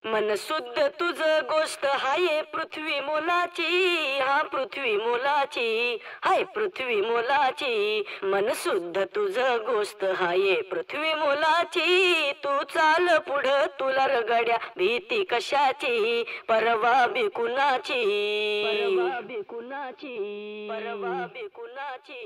मन शुद्ध तुझ गोष्ट हाय पृथ्वी मोलाची, हा पृथ्वी मोलाची, हाय पृथ्वी मोलाची। मन शुद्ध तुझ गोष्ट हाय पृथ्वी मोलाची। तू चाल पुढं तुला रगड्या भीती कशाची, परवा बिकुनाची, परवा बिकुनाची, परवा बिकुनाची।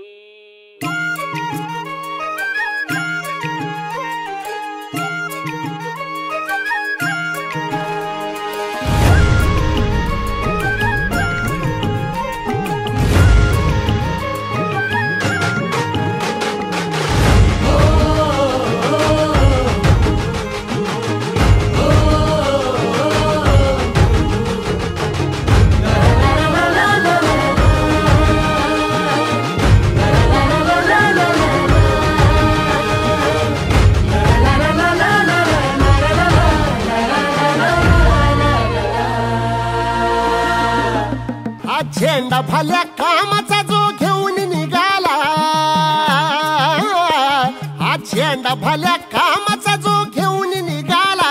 झेंडा भल्या कामाचा जो घेऊन निघाला, हा झेंडा भल्या कामाचा जो घेऊन निघाला।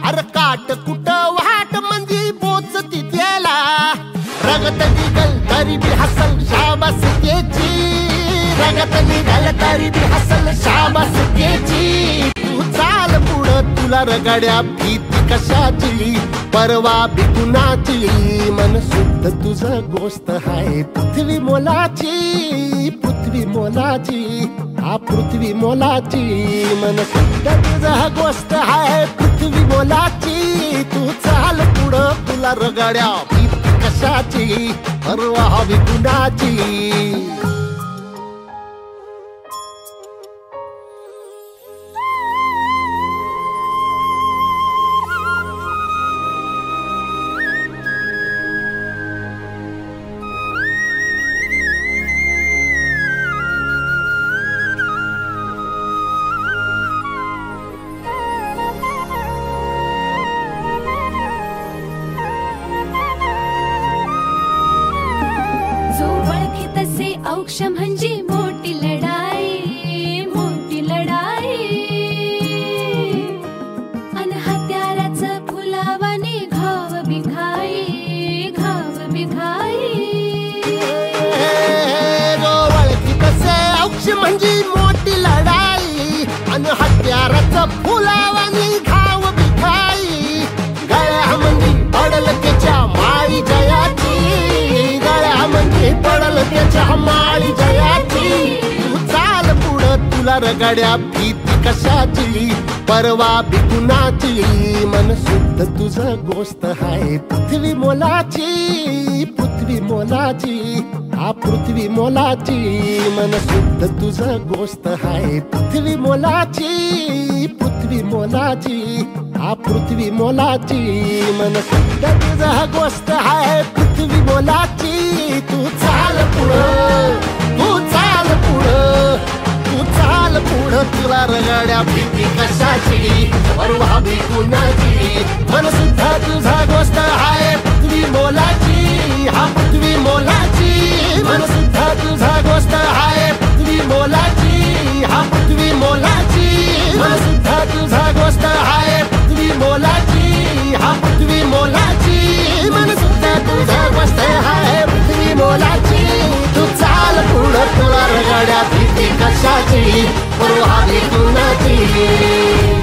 अरे काट कुट वाट मंदी पोचती त्याला, रगत निघल तरी बी हसल शाबास त्याची, रगत निघल तरी बी हसल शाबास त्याची। तू चाल पुढं तुला रगड्या भीती कशाची, परवा बिकुनाची। मन शुद्ध तुझं गोष्ट हाय पृथ्वी मोलाची, पृथ्वी मोलाची, हा पृथ्वी मोलाची। मन शुद्ध तुझं गोष्ट हाय पृथ्वी मोलाची। तू चाल पुढं तुला रगड्या भीती कशाची, परवा बिकुनाची। औक्ष म्हणजे मोठी लढाई, मोठी लढाई। अन हत्याराचं फुलावाने घाव बिघाई, घाव बिघाई। औक्ष म्हणजे मोठी लढाई, अन हत्याराचं फुलावाने घाव बिघाई। गळ्यामध्ये पडल त्याच्या माळी जयाची, गळ्यामध्ये पडल त्याच्या माळी जयाची। तू चाल पुढं तुला रगड्या भीती कशाची, परवा बिकुनाची। मन शुद्ध तुझं गोष्ट हाय पृथ्वी मोलाची, पृथ्वी मोलाची, हा पृथ्वी मोलाची। मन शुद्ध तुझं गोष्ट हाय पृथ्वी मोलाची, पृथ्वी मोलाची, हा पृथ्वी मोलाची। मन शुद्ध तुझं गोष्ट हाय पृथ्वी मोलाची। तू चाल पुढं, तू चाल पुढं, तू चाल पुढं तुला रगड्या भीती कशाची, परवा बिकुनाची। मन शुद्ध तुझा गोष्ट हाय पृथ्वी मोलाची, हा पृथ्वी मोलाची। मन शुद्ध तुझा गोष्ट हाय पृथ्वी मोलाची, हा पृथ्वी मोलाची। मन शुद्ध तुझा गोष्ट हाय पृथ्वी मोलाची, हा पृथ्वी मोलाची। मन शुद्ध तुझा गोष्ट हाय पृथ्वी मोलाची। तू चाल पुढं तुला रगड्या भीती कशाची, परवा बिकुनाची।